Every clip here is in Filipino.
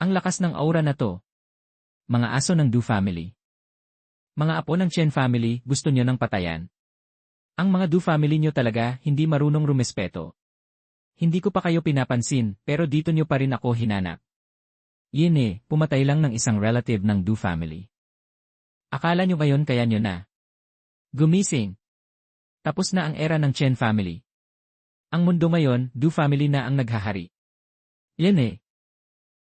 Ang lakas ng aura na to. Mga aso ng Du family. Mga apo ng Chen family, gusto nyo ng patayan. Ang mga Du family nyo talaga, hindi marunong rumespeto. Hindi ko pa kayo pinapansin, pero dito nyo pa rin ako hinanap. Yin pumatay lang ng isang relative ng Du family. Akala nyo ngayon kaya nyo na gumising. Tapos na ang era ng Chen family. Ang mundo ngayon, Du family na ang naghahari. Yin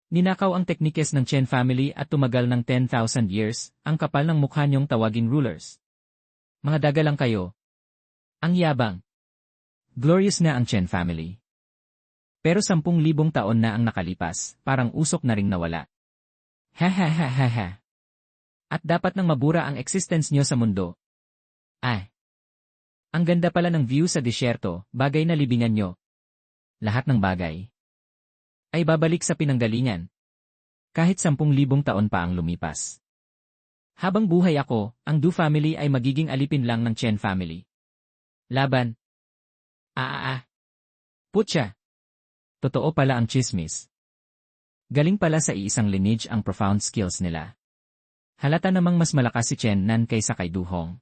ninakaw ang teknikes ng Chen family at tumagal ng 10,000 years, ang kapal ng mukha niyong tawaging rulers. Mga daga lang kayo. Ang yabang. Glorious na ang Chen family. Pero 10,000 taon na ang nakalipas, parang usok na ring nawala. Ha ha ha ha ha. At dapat nang mabura ang existence niyo sa mundo. Ang ganda pala ng view sa disyerto, bagay na libingan nyo. Lahat ng bagay ay babalik sa pinanggalingan. Kahit 10,000 taon pa ang lumipas. Habang buhay ako, ang Du family ay magiging alipin lang ng Chen family. Laban. Putya. Totoo pala ang chismis. Galing pala sa iisang lineage ang profound skills nila. Halata namang mas malakas si Chen Nan kaysa kay Du Hong.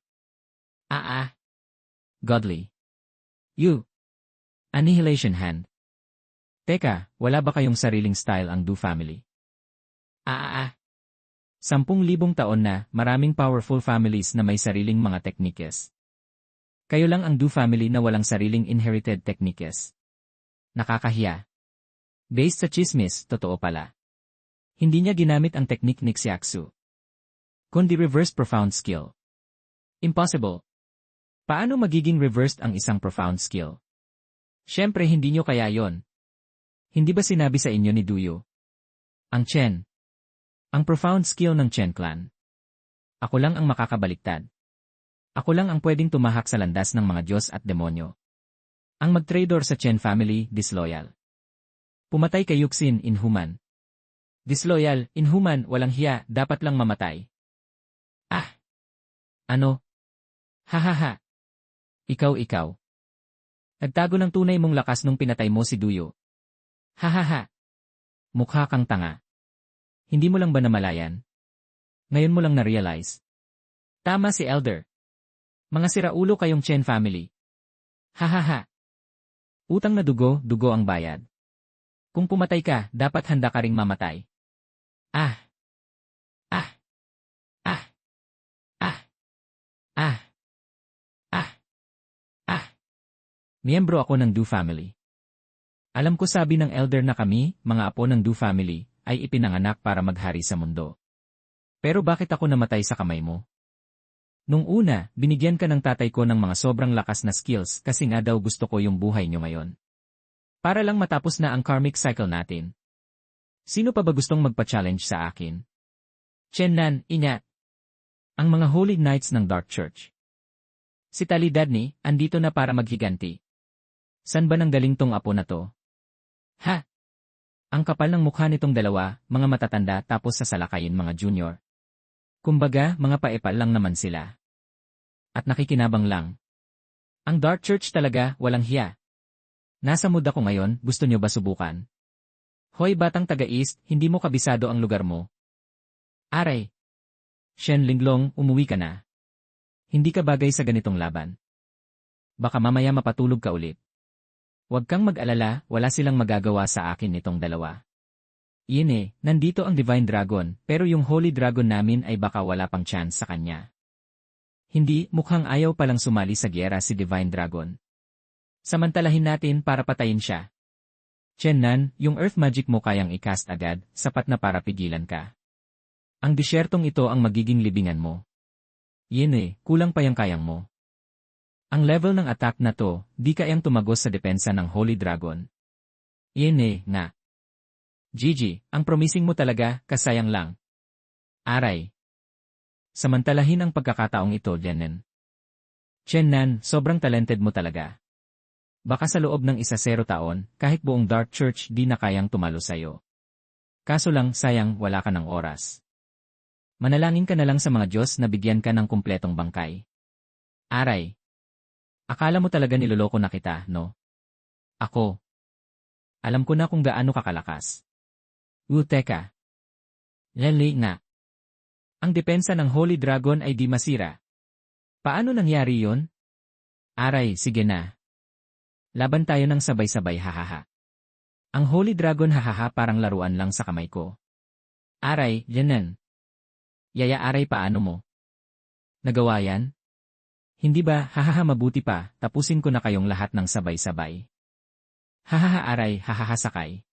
Godly. You. Annihilation hand. Teka, wala ba kayong sariling style ang Du family? 10,000 taon na, maraming powerful families na may sariling mga teknikes. Kayo lang ang Du family na walang sariling inherited teknikes. Nakakahiya. Based sa chismis, totoo pala. Hindi niya ginamit ang teknik ni Xiaxu, kundi reversed profound skill. Impossible. Paano magiging reversed ang isang profound skill? Siyempre hindi nyo kaya yon. Hindi ba sinabi sa inyo ni Duyo? Ang Chen. Ang profound skill ng Chen clan. Ako lang ang makakabaliktad. Ako lang ang pwedeng tumahak sa landas ng mga Diyos at demonyo. Ang mag-traitor sa Chen family, disloyal. Pumatay kay Yuxin, inhuman. Disloyal, inhuman, walang hiya, dapat lang mamatay. Ano? Hahaha. Ikaw. Nagtago ng tunay mong lakas nung pinatay mo si Duyo. Hahaha. Mukha kang tanga. Hindi mo lang ba namalayan? Ngayon mo lang na-realize. Tama si Elder. Mga siraulo kayong Chen family. Hahaha. Utang na dugo, dugo ang bayad. Kung pumatay ka, dapat handa ka ring mamatay. Miyembro ako ng Du family. Alam ko sabi ng Elder na kami, mga apo ng Du family, ay ipinanganak para maghari sa mundo. Pero bakit ako namatay sa kamay mo? Nung una, binigyan ka ng tatay ko ng mga sobrang lakas na skills kasi nga daw gusto ko yung buhay nyo ngayon. Para lang matapos na ang karmic cycle natin. Sino pa ba gustong magpa-challenge sa akin? Chen Nan, Inya. Ang mga Holy Knights ng Dark Church. Si Talidadni, andito na para maghiganti. San ba nang galing tong apo na to? Ang kapal ng mukha nitong dalawa, mga matatanda tapos sasalakayin mga junior. Kumbaga, mga paepal lang naman sila. At nakikinabang lang. Ang Dark Church talaga, walang hiya. Nasa mood ako ngayon, gusto nyo ba subukan? Hoy batang taga-East, hindi mo kabisado ang lugar mo. Aray. Shen Linglong, umuwi ka na. Hindi ka bagay sa ganitong laban. Baka mamaya mapatulog ka ulit. Huwag kang mag-alala, wala silang magagawa sa akin nitong dalawa. Nandito ang Divine Dragon, pero yung Holy Dragon namin ay baka wala pang chance sa kanya. Hindi, mukhang ayaw palang sumali sa gyera si Divine Dragon. Samantalahin natin para patayin siya. Chen Nan, yung Earth Magic mo kayang i-cast agad, sapat na para pigilan ka. Ang disyertong ito ang magiging libingan mo. Kulang pa yung kayang mo. Ang level ng attack na to, di kayang tumagos sa depensa ng Holy Dragon. Nga. Gigi, ang promising mo talaga, kasayang lang. Aray. Samantalahin ang pagkakataong ito, Jenen. Chen Nan, sobrang talented mo talaga. Baka sa loob ng 10 taon, kahit buong Dark Church di na kayang tumalo sa'yo. Kaso lang, sayang, wala ka ng oras. Manalangin ka na lang sa mga Diyos na bigyan ka ng kumpletong bangkay. Aray. Akala mo talaga niloloko na kita, no? Ako. Alam ko na kung gaano kakalakas. Teka. Lali nga. Ang depensa ng Holy Dragon ay di masira. Paano nangyari yon? Aray, sige na. Laban tayo ng sabay-sabay hahaha. Ang Holy Dragon hahaha parang laruan lang sa kamay ko. Aray, yanan. Yaya aray paano mo? Nagawa yan? Hindi ba, hahaha mabuti pa, tapusin ko na kayong lahat ng sabay-sabay. Hahaha aray, hahaha sakay.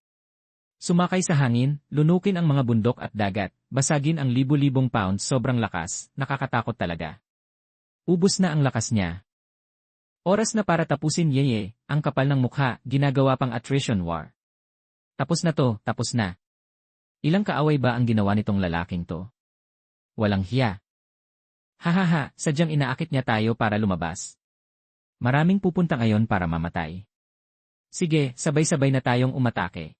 Sumakay sa hangin, lunukin ang mga bundok at dagat, basagin ang libu-libong pounds sobrang lakas, nakakatakot talaga. Ubus na ang lakas niya. Oras na para tapusin yeye, ang kapal ng mukha, ginagawa pang attrition war. Tapos na to, tapos na. Ilang kaaway ba ang ginawa nitong lalaking to? Walang hiya. Hahaha, sadyang inaakit niya tayo para lumabas. Maraming pupunta ngayon para mamatay. Sige, sabay-sabay na tayong umatake.